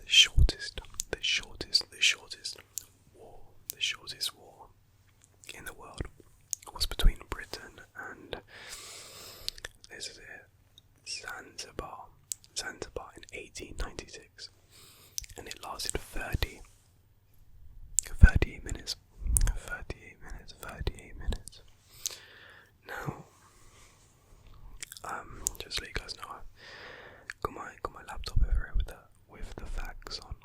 shortest war in the world was between Britain and, this is it, Zanzibar in 1896, and it lasted 38 minutes. Now, just to let you guys know, I got my laptop over here with the facts on,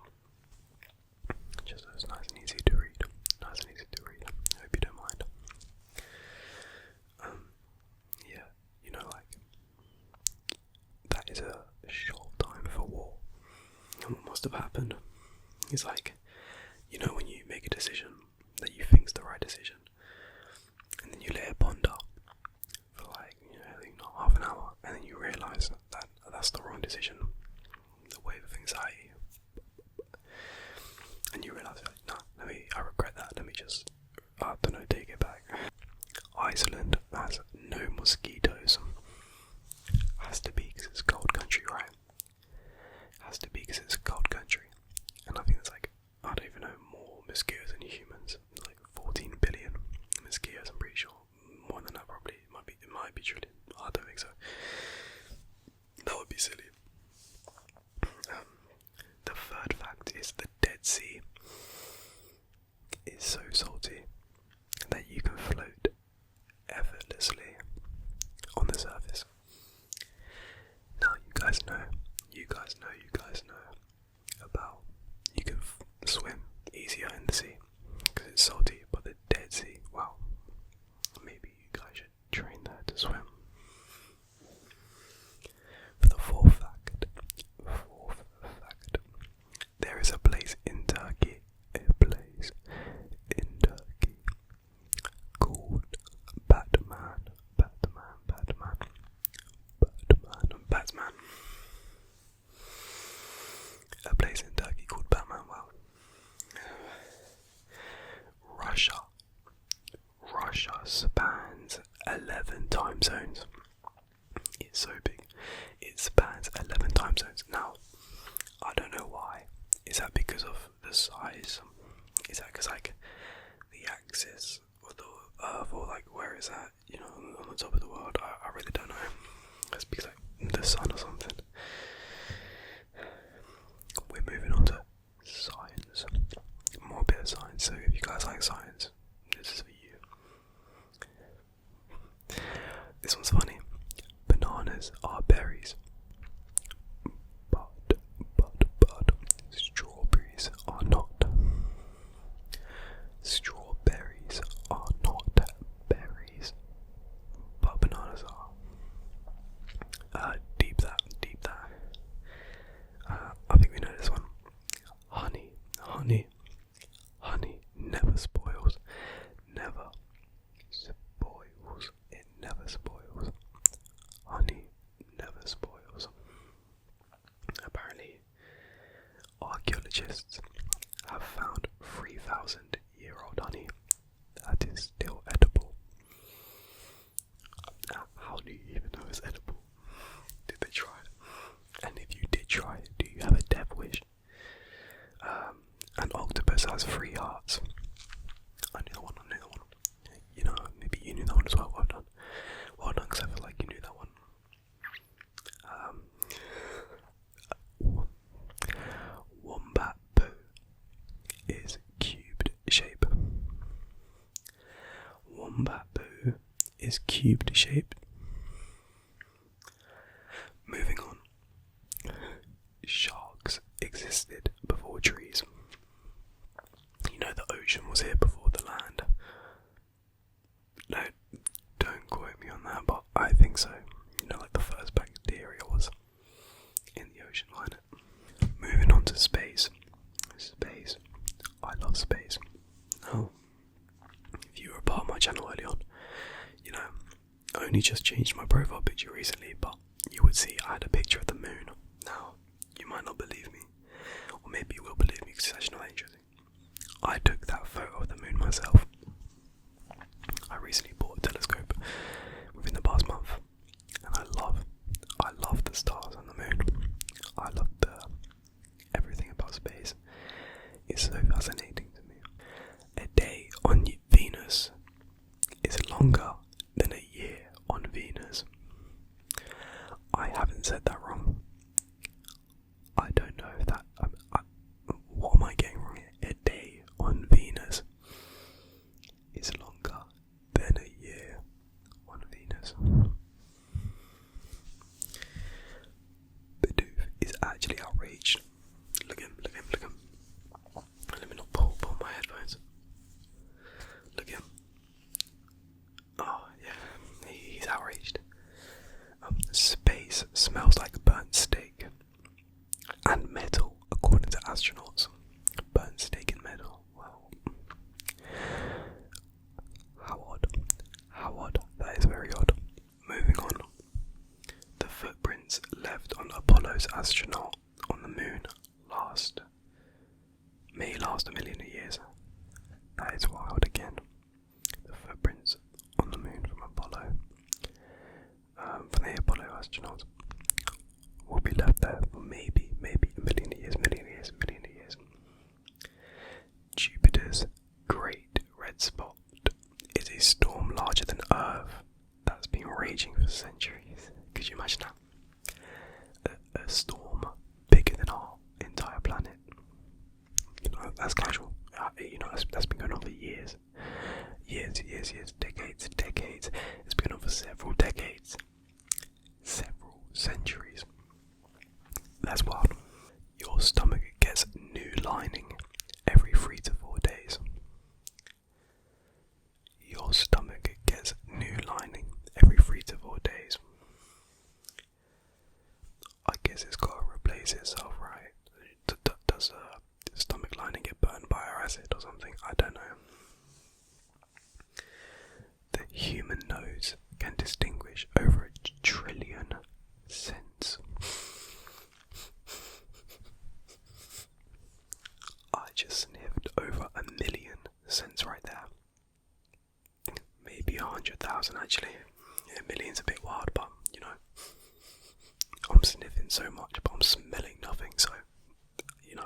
just so it's nice and easy to read. I hope you don't mind. Yeah, that is a short time for war. And what must have happened is when you make a decision that you think's the right decision, and then you let it ponder for half an hour, and then you realise that that's the wrong decision, the wave of anxiety, and you realise I regret that, let me just, take it back. Iceland has no mosquitoes. Has to be because it's a cold country, right? Has to be because it's a cold country. And I think it's I don't even know, more mosquitoes than humans. 14 billion mosquitoes, I'm pretty sure. More than that probably. It might be trillion. I don't think so. That would be silly. The third fact is the Dead Sea is so salty that you can float effortlessly on the surface. Now you guys know about you can swim easier in the sea because it's salty, but the Dead Sea, wow, maybe you guys should train there to swim. For the fourth fact, there is a place in Turkey called Batman. A place in Turkey called Batman. Wow. Russia spans 11 time zones. It's so big. It spans 11 time zones. Now, I don't know why. Is that because of the size? Is that because the axis of the Earth, or where is that? On the top of the world? I really don't know. It's because the sun or something. We're moving on to science. More bit of science. So if you guys like science, this is for you. This one's funny. Bananas are berries. But strawberries are not. Strawberries are not berries, but bananas are. Deep that. I think we know this one. Honey never spoils. It never spoils. Honey never spoils. Apparently, archaeologists have found 3,000-year-old honey that is still edible. How do you even know it's edible? Did they try it? And if you did try it, do you have a death wish? An octopus has 3 hearts. I knew that one. Maybe you knew that one as well. Well done, because I feel like you knew that one. Wombat poo is cubed shape. Moving on. Sharks existed before trees. The ocean was here before the land. No, don't quote me on that, but I think so. The first bacteria was in the ocean, wasn't it? Moving on to space. I love space. Now, if you were a part of my channel early on, I only just changed my profile picture recently, but you would see I had a picture of the moon. Now, you might not believe me, or maybe you will believe me because it's actually not interesting. I took that photo of the moon myself. I recently bought a telescope within the past month, and I love the stars and the moon. I love everything about space. outraged. Look at him, look at him, look at him. Let me not pull my headphones. Look at him. Oh, yeah, he's outraged. Space smells like burnt steak and metal, according to astronauts. Burnt steak and metal. Well, how odd. How odd. That is very odd. Moving on. The footprints left on Apollo's astronaut on the moon may last a million years. That is wild again. The footprints on the moon from Apollo, from the Apollo astronauts, will be left there for maybe a million years. Jupiter's Great Red Spot is a storm larger than Earth that's been raging for centuries. Could you imagine that? A storm bigger than our entire planet. You know, that's casual. You know, that's been going on for years. Years, decades. It's been on for several decades. Several centuries. That's wild. Your stomach gets new lining every 3 to 4 days. Your stomach gets new lining every 3 to 4 days. I guess it's got to replace itself, right? Does the stomach lining get burned by acid or something? I don't know. The human nose can distinguish over 1 trillion scents. I just sniffed over 1 million scents right there. Maybe 100,000 actually. Yeah, 1 million's a bit wild, but you know, I'm sniffing so much, but I'm smelling nothing. So, you know,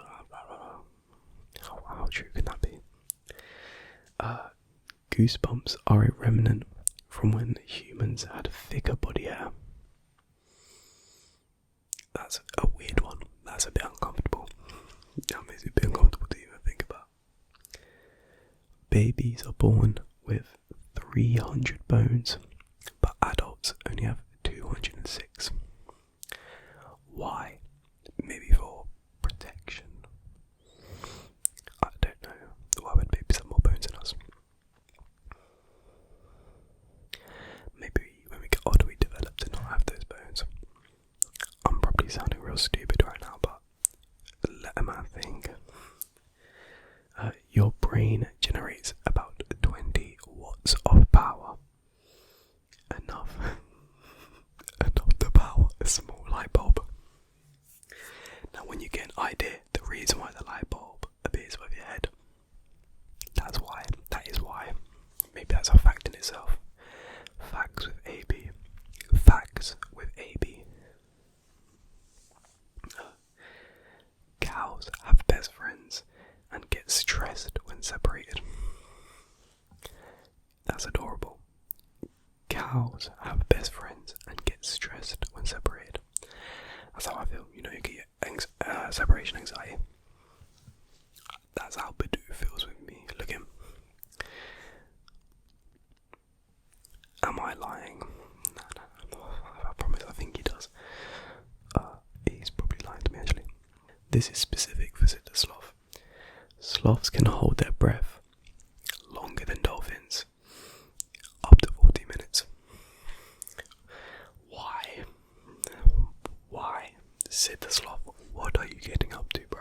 how true can that be? Goosebumps are a remnant from when humans had thicker body hair. That's a weird one. That's a bit uncomfortable. That makes it a bit uncomfortable to even think about. Babies are born with 300 bones, but adults only have 206. Why? Maybe for protection. I don't know. Why would babies have more bones than us? Maybe when we get older we develop to not have those bones. I'm probably sounding real stupid right now, but let a man think. Your brain generates about 20 watts of power. Enough to power a small light bulb. Now when you get an idea, the reason why the light bulb appears above your head, that's why. That is why. Maybe that's a fact in itself. Facts with AB. Facts with AB. Cows have best friends and get stressed when separated. That's adorable. Cows have best friends and get stressed when separated. That's how I feel. You know, you get separation anxiety. That's how Badoo feels with me. Look at him. Am I lying? No. I promise, I think he does. He's probably lying to me actually. This is specific for Sitter Sloth. Sloths can hold their breath longer than dolphins, up to 40 minutes. Why? Why? Sitter Sloth, what are you getting up to, bro?